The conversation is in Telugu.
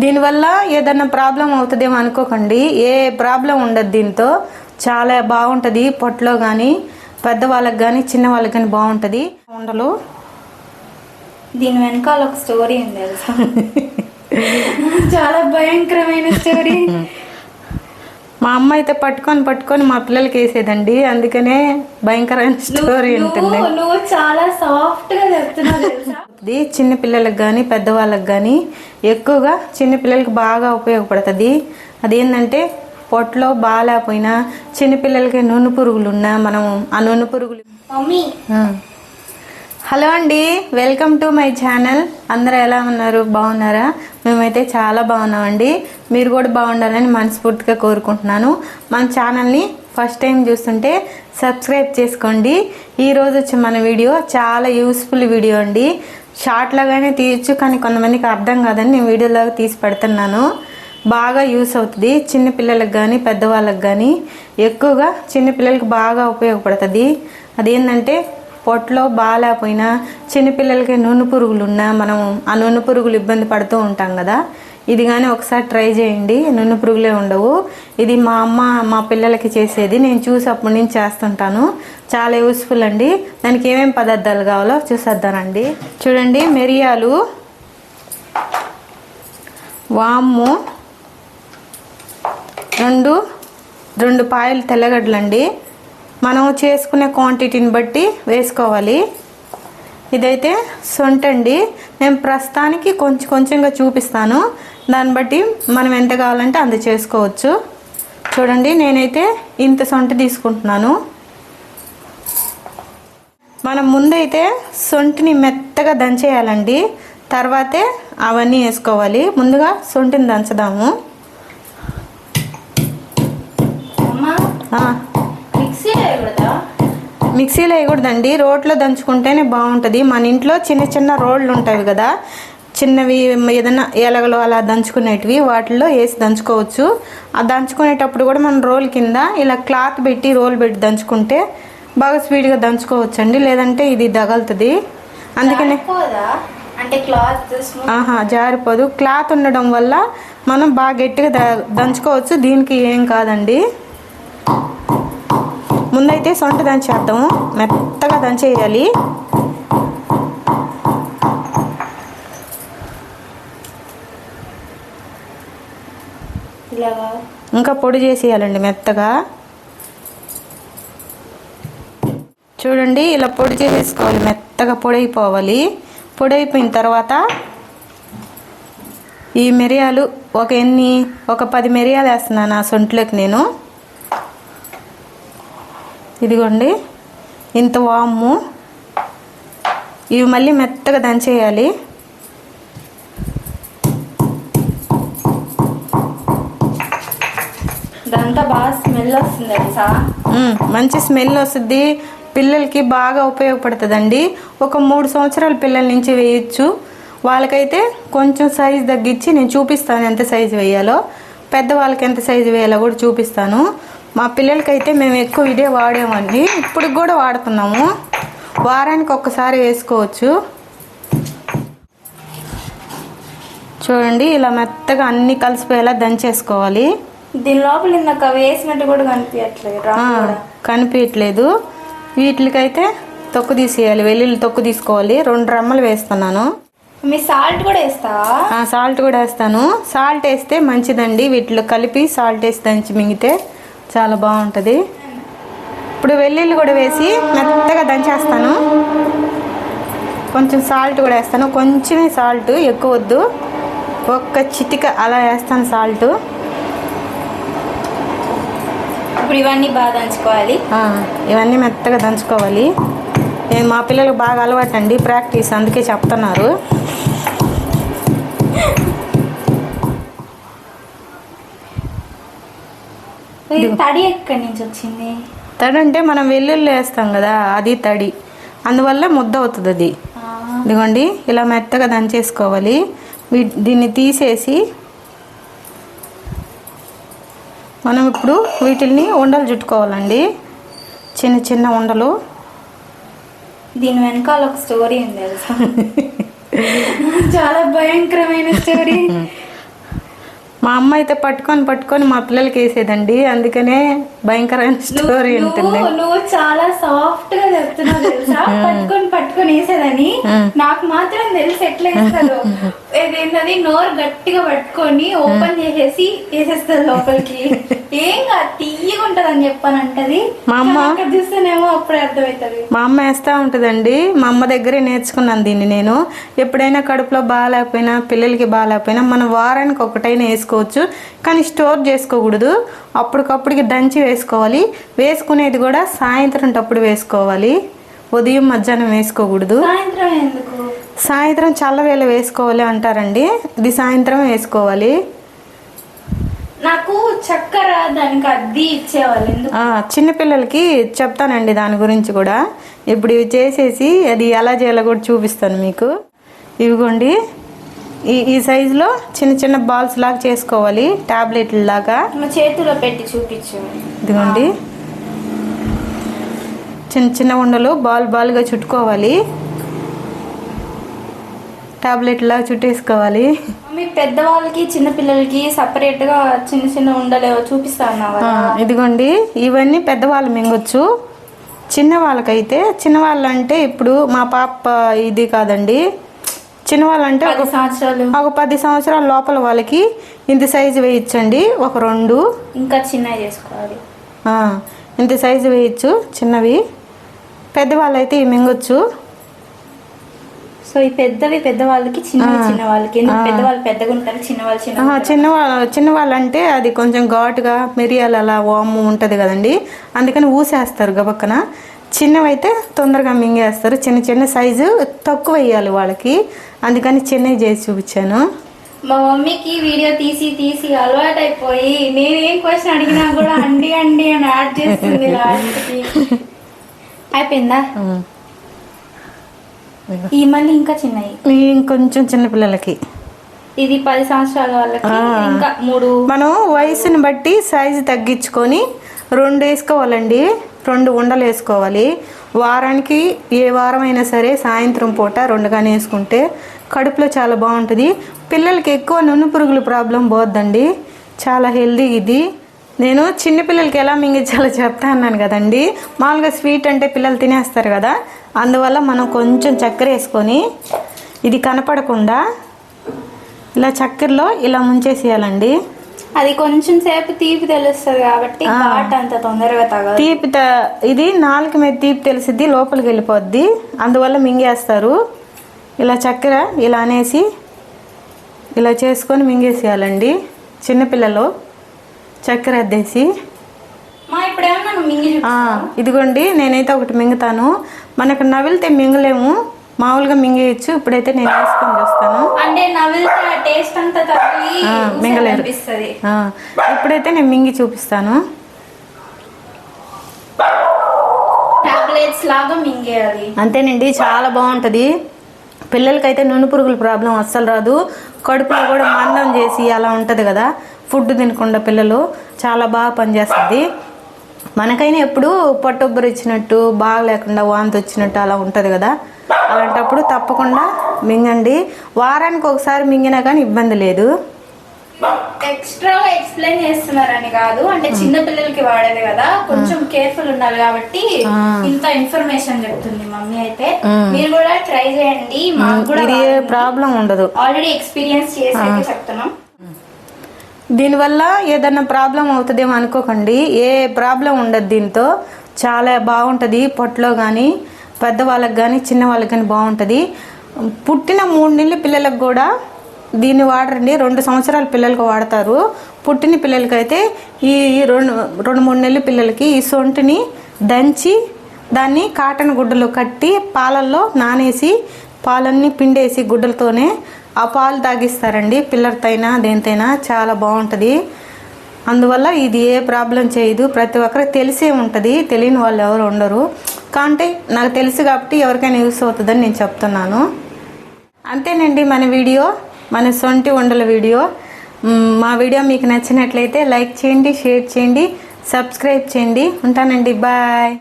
దీనివల్ల ఏదైనా ప్రాబ్లం అవుతుందేమో అనుకోకండి. ఏ ప్రాబ్లం ఉండదు దీంతో. చాలా బాగుంటుంది. పొట్టలో కానీ పెద్దవాళ్ళకి కానీ చిన్న వాళ్ళకి కానీ బాగుంటుంది. ఉండలు దీని వెనకాల ఒక స్టోరీ ఉంది తెలుసా? చాలా భయంకరమైన స్టోరీ. మా అమ్మ అయితే పట్టుకొని మా పిల్లలకి వేసేదండి. అందుకనే భయంకరమైన స్టోరీ ఉంటుంది. నువ్వు చాలా సాఫ్ట్ గా చెప్తున్నావు తెలుసా? ఇది చిన్న పిల్లలకు కానీ పెద్దవాళ్ళకి కానీ ఎక్కువగా చిన్న పిల్లలకి బాగా ఉపయోగపడుతుంది. అదేంటంటే పొట్టలో బాగాలేకపోయినా చిన్నపిల్లలకి నున్ను పురుగులు ఉన్నా మనం ఆ నున్ను పురుగులు. మమ్మీ హలో అండి, వెల్కమ్ టు మై ఛానల్. అందరూ ఎలా ఉన్నారు? బాగున్నారా? మేమైతే చాలా బాగున్నామండి. మీరు కూడా బాగుండాలని మనస్ఫూర్తిగా కోరుకుంటున్నాను. మన ఛానల్ని ఫస్ట్ టైం చూస్తుంటే సబ్స్క్రైబ్ చేసుకోండి. ఈరోజు వచ్చి మన వీడియో చాలా యూస్ఫుల్ వీడియో అండి. షార్ట్ లాగానే తీయచ్చు, కానీ కొంతమందికి అర్థం కాదని నేను వీడియోలాగా తీసి పెడుతున్నాను. బాగా యూస్ అవుతుంది చిన్నపిల్లలకు కానీ పెద్దవాళ్ళకి కానీ. ఎక్కువగా చిన్నపిల్లలకి బాగా ఉపయోగపడుతుంది. అదేంటంటే పొట్టలో బాగాలేకపోయినా చిన్నపిల్లలకి నున్ను పురుగులు ఉన్నా మనం ఆ నున్ను పురుగులు ఇబ్బంది పడుతూ ఉంటాం కదా. ఇది కానీ ఒకసారి ట్రై చేయండి, నున్ను పురుగులే ఉండవు. ఇది మా అమ్మ మా పిల్లలకి చేసేది, నేను చూసి అప్పటి నుంచి చేస్తుంటాను. చాలా యూస్ఫుల్ అండి. దానికి ఏమేమి పదార్థాలు కావాలో చూసేద్దానండి. చూడండి, మిరియాలు, వాము, రెండు పాయలు తెల్లగడ్డలండి. మనం చేసుకునే క్వాంటిటీని బట్టి వేసుకోవాలి. ఇదైతే సొంట అండి. నేను ప్రస్తుతానికి కొంచెంగా చూపిస్తాను. దాన్ని బట్టి మనం ఎంత కావాలంటే అంత చేసుకోవచ్చు. చూడండి, నేనైతే ఇంత సొంట తీసుకుంటున్నాను. మనం ముందైతే సొంటిని మెత్తగా దంచేయాలండి. తర్వాతే అవన్నీ వేసుకోవాలి. ముందుగా సొంటిని దంచుదాము. మిక్సీలో వేయకూడదండి, రోట్లో దంచుకుంటేనే బాగుంటుంది. మన ఇంట్లో చిన్న రోళ్ళు ఉంటాయి కదా, చిన్నవి ఏదైనా ఎలగలు అలా దంచుకునేటివి, వాటిల్లో వేసి దంచుకోవచ్చు. ఆ దంచుకునేటప్పుడు కూడా మనం రోల్ కింద ఇలా క్లాత్ పెట్టి రోల్ పెట్టి దంచుకుంటే బాగా స్పీడ్గా దంచుకోవచ్చండి. లేదంటే ఇది తగులుతుంది. అందుకనే జారిపోదు. క్లాత్ ఉండడం వల్ల మనం బాగా గట్టిగా దంచుకోవచ్చు. దీనికి ఏం కాదండి. ముందైతే సొంట దంచేద్దాము. మెత్తగా దంచేయాలి. ఇంకా పొడి చేసేయాలండి మెత్తగా. చూడండి, ఇలా పొడి చేసేసుకోవాలి. మెత్తగా పొడి అయిపోవాలి. పొడి అయిపోయిన తర్వాత ఈ మిరియాలు ఒక 10 మిరియాలు వేస్తున్నాను ఆ సొంట్లోకి నేను. ఇదిగోండి, ఇంత వాము. ఇవి మళ్ళీ మెత్తగా దంచేయాలి. ఇదంతా బాగా స్మెల్ వస్తుంది తెలుసా? మంచి స్మెల్ వస్తుంది. పిల్లలకి బాగా ఉపయోగపడుతుందండి. ఒక 3 సంవత్సరాల పిల్లల నుంచి వేయచ్చు. వాళ్ళకైతే కొంచెం సైజు తగ్గించి నేను చూపిస్తాను ఎంత సైజు వేయాలో. పెద్దవాళ్ళకి ఎంత సైజు వేయాలో కూడా చూపిస్తాను. మా పిల్లలకైతే మేము ఎక్కువ ఇదే వాడేమండి. ఇప్పుడు కూడా వాడుతున్నాము. వారానికి ఒక్కసారి వేసుకోవచ్చు. చూడండి, ఇలా మెత్తగా అన్నీ కలిసిపోయేలా దంచేసుకోవాలి. దీని లోపల ఇందాక వేసినట్టు కూడా కనిపించట్లేదు. వీటికైతే తొక్కు తీసేయాలి. వెల్లుల్లి తొక్కు తీసుకోవాలి. 2 రెమ్మలు వేస్తున్నాను. మీ సాల్ట్ కూడా వేస్తావా? సాల్ట్ కూడా వేస్తాను. సాల్ట్ వేస్తే మంచిదండి. వీటిలో కలిపి సాల్ట్ వేసి దంచి మింగితే చాలా బాగుంటుంది. ఇప్పుడు వెల్లుల్లి కూడా వేసి మెత్తగా దంచేస్తాను. కొంచెం సాల్ట్ కూడా వేస్తాను. కొంచెమే సాల్ట్, ఎక్కువ వద్దు. ఒక్క చిటిక అలా వేస్తాను సాల్ట్. ఇప్పుడు ఇవన్నీ బాగా దంచుకోవాలి. ఇవన్నీ మెత్తగా దంచుకోవాలి. మా పిల్లలకు బాగా అలవాటు అండి, ప్రాక్టీస్, అందుకే చెప్తున్నారు. తడి ఎక్కడి నుంచి వచ్చింది? తడి అంటే మనం వెల్లుల్లి వేస్తాం కదా, అది తడి. అందువల్ల ముద్ద అవుతుంది అది. ఇదిగోండి, ఇలా మెత్తగా దంచేసుకోవాలి. దీన్ని తీసేసి మనం ఇప్పుడు వీటిని ఉండలు చుట్టుకోవాలండి. చిన్న ఉండలు. దీని వెనకాల ఒక స్టోరీ ఉంది తెలుసా? చాలా భయంకరమైన స్టోరీ. మా అమ్మ అయితే పట్టుకొని మా పిల్లలకి వేసేదండి, అందుకనే భయంకరమైన స్టోరీ ఉంటుంది. నువ్వు చాలా సాఫ్ట్ గా చెప్తున్నావు తెలుసా, పట్టుకొని వేసేదని. నాకు మాత్రం తెలిసి ఎట్లా వేస్తారు, ఏదేంటది నోరు గట్టిగా పట్టుకొని ఓపెన్ చేసేసి వేసేస్తారు లోపలికి. ఏం కాదు తీయగా ఉంటది అని చెప్పానంటది. మా అమ్మ అక్కడ చూస్తేనేమో అప్పుడే అర్థమవుతుంది. మా అమ్మ వేస్తూ ఉంటుందండి. మా అమ్మ దగ్గరే నేర్చుకున్నాను దీన్ని నేను. ఎప్పుడైనా కడుపులో బాగాలేకపోయినా పిల్లలకి బాగాలేకపోయినా మనం వారానికి ఒకటైనా వేసుకోవచ్చు, కానీ స్టోర్ చేసుకోకూడదు. అప్పటికప్పుడుకి దంచి వేసుకోవాలి. వేసుకునేది కూడా సాయంత్రం టప్పుడు వేసుకోవాలి, ఉదయం మధ్యాహ్నం వేసుకోకూడదు. సాయంత్రం ఎందుకు? సాయంత్రం చల్లవేళ వేసుకోవాలి అంటారండి, ఇది సాయంత్రం వేసుకోవాలి. నాకు చక్కెర దానికి అద్ది ఇచ్చేవాళ్ళు. చిన్నపిల్లలకి చెప్తానండి దాని గురించి కూడా. ఇప్పుడు ఇవి చేసేసి అది ఎలా చేయాలో కూడా చూపిస్తాను మీకు. ఇవిగోండి ఈ సైజులో చిన్న చిన్న బాల్స్ లాగా చేసుకోవాలి, టాబ్లెట్ల లాగా. చేతిలో పెట్టి చూపించు. ఇదిగోండి చిన్న చిన్న ఉండలు బాల్గా చుట్టుకోవాలి, టాబ్లెట్ లాగా చుట్టేసుకోవాలి. మీ పెద్దవాళ్ళకి చిన్న పిల్లలకి సపరేట్ గా చిన్న చిన్న ఉండలేవో చూపిస్తాను. ఇదిగోండి ఇవన్నీ పెద్దవాళ్ళు మింగొచ్చు. చిన్నవాళ్ళకైతే, చిన్నవాళ్ళు అంటే ఇప్పుడు మా పాప ఇది కాదండి, చిన్నవాళ్ళంటే ఒక 10 సంవత్సరాల లోపల వాళ్ళకి ఇంత సైజు వేయచ్చండి, ఒక 2. ఇంకా చిన్నవి చేసుకోవాలి, ఇంత సైజు వేయచ్చు చిన్నవి. పెద్దవాళ్ళు అయితే ఇవి మింగొచ్చు. సో ఈ పెద్దవాళ్ళకి చిన్న వాళ్ళకి పెద్దవాళ్ళు పెద్దగా ఉంటారు, చిన్నవాళ్ళు అంటే అది కొంచెం ఘాటుగా మిరియాలు అలా వాము ఉంటుంది కదండి, అందుకని ఊసేస్తారు గబక్కన. చిన్నవైతే తొందరగా మింగేస్తారు. చిన్న సైజు తక్కువ వేయాలి వాళ్ళకి, అందుకని చిన్నవి చేసి చూపించాను. మా మమ్మీకి వీడియో తీసి అలవాటు అయిపోయి నేనేం క్వశ్చన్ అడిగినా కూడా అండి అని యాడ్ చేస్తుంది లాస్ట్కి. అయిపోయిందా? ఈ మళ్ళీ ఇంకా చిన్నవి, ఇంకొంచెం చిన్న పిల్లలకి. ఇది 10 సంవత్సరాల వాళ్ళకి. ఇంకా 3. మనం వయసుని బట్టి సైజు తగ్గించుకొని 2 వేసుకోవాలండి, 2 ఉండలు వేసుకోవాలి. వారానికి ఏ వారం అయినా సరే సాయంత్రం పూట 2గానే వేసుకుంటే కడుపులో చాలా బాగుంటుంది. పిల్లలకి ఎక్కువ నున్ను పురుగుల ప్రాబ్లం పోద్దండి, చాలా హెల్దీ ఇది. నేను చిన్నపిల్లలకి ఎలా మింగించాలో చెప్తా అన్నాను కదండి. మామూలుగా స్వీట్ అంటే పిల్లలు తినేస్తారు కదా, అందువల్ల మనం కొంచెం చక్కెర వేసుకొని ఇది కనపడకుండా ఇలా చక్కెరలో ఇలా ముంచేసేయాలండి. అది కొంచెం సేపు తీపి తెలుస్తుంది కాబట్టి అంత తొందరగా తగదు. ఇది నాలుక మీద తీపి తెలిసిద్ది, లోపలికి వెళ్ళిపోద్ది, అందువల్ల మింగేస్తారు. ఇలా చక్కెర ఇలా అనేసి ఇలా చేసుకొని మింగేసేయాలండి. చిన్నపిల్లలు చక్కెర అద్దేసి. ఇదిగోండి నేనైతే ఒకటి మింగుతాను. మనకు నవిలితే మింగలేము, మామూలుగా మింగేయచ్చు. ఇప్పుడైతే నేను వేసుకొని చూస్తాను. మింగలేరు. ఇప్పుడైతే నేను మింగి చూపిస్తాను. అంతేనండి, చాలా బాగుంటుంది. పిల్లలకైతే నున్ను పురుగుల ప్రాబ్లం అస్సలు రాదు. కడుపులో కూడా మందం చేసి అలా ఉంటుంది కదా, ఫుడ్ తినకుండా పిల్లలు, చాలా బాగా పనిచేస్తుంది. మనకైనా ఎప్పుడు పొట్టొబ్బరు ఇచ్చినట్టు, బాగా లేకుండా వాంతి వచ్చినట్టు అలా ఉంటుంది కదా, అలాంటప్పుడు తప్పకుండా మింగండి. వారానికి ఒకసారి మింగినా కానీ ఇబ్బంది లేదు. ఎక్స్ట్రాగా ఎక్స్ప్లెయిన్ చేస్తున్నారని కాదు, అంటే చిన్న పిల్లలకి వాడేది కదా, కొంచెం కేర్ఫుల్ ఉండాలి కాబట్టి ఇంత ఇన్ఫర్మేషన్ చెప్తుంది మమ్మీ. అయితే మీరు కూడా ట్రై చేయండి, మాకు కూడా ఏ ప్రాబ్లం ఉండదు. ఆల్రెడీ ఎక్స్పీరియన్స్ చేసి చెప్తున్నాం. దీనివల్ల ఏదన్నా ప్రాబ్లం అవుతుందేమో అనుకోకండి, ఏ ప్రాబ్లం ఉండదు. దీంతో చాలా బాగుంటుంది. పొట్టలో కానీ పెద్దవాళ్ళకి కానీ చిన్న వాళ్ళకి కానీ బాగుంటుంది. పుట్టిన 3 నెలల పిల్లలకు కూడా దీన్ని వాడరండి, 2 సంవత్సరాల పిల్లలకు వాడతారు. పుట్టిన పిల్లలకైతే ఈ 2-3 నెలల పిల్లలకి ఈ సొంటిని దంచి దాన్ని కాటన్ గుడ్డలు కట్టి పాలల్లో నానేసి పాలన్నీ పిండేసి గుడ్డలతోనే ఆ పాలు తాగిస్తారండి. పిల్లలతైనా దేనితైనా చాలా బాగుంటుంది. అందువల్ల ఇది ఏ ప్రాబ్లం చేయదు. ప్రతి ఒక్కరికి తెలిసే ఉంటుంది, తెలియని వాళ్ళు ఎవరు ఉండరు. కాబట్టి నాకు తెలుసు కాబట్టి ఎవరికైనా యూస్ అవుతుందని నేను చెప్తున్నాను. అంతేనండి మన వీడియో, మన సొంటి ఉండల వీడియో. మా వీడియో మీకు నచ్చినట్లయితే లైక్ చేయండి, షేర్ చేయండి, సబ్స్క్రైబ్ చేయండి. ఉంటానండి, బాయ్.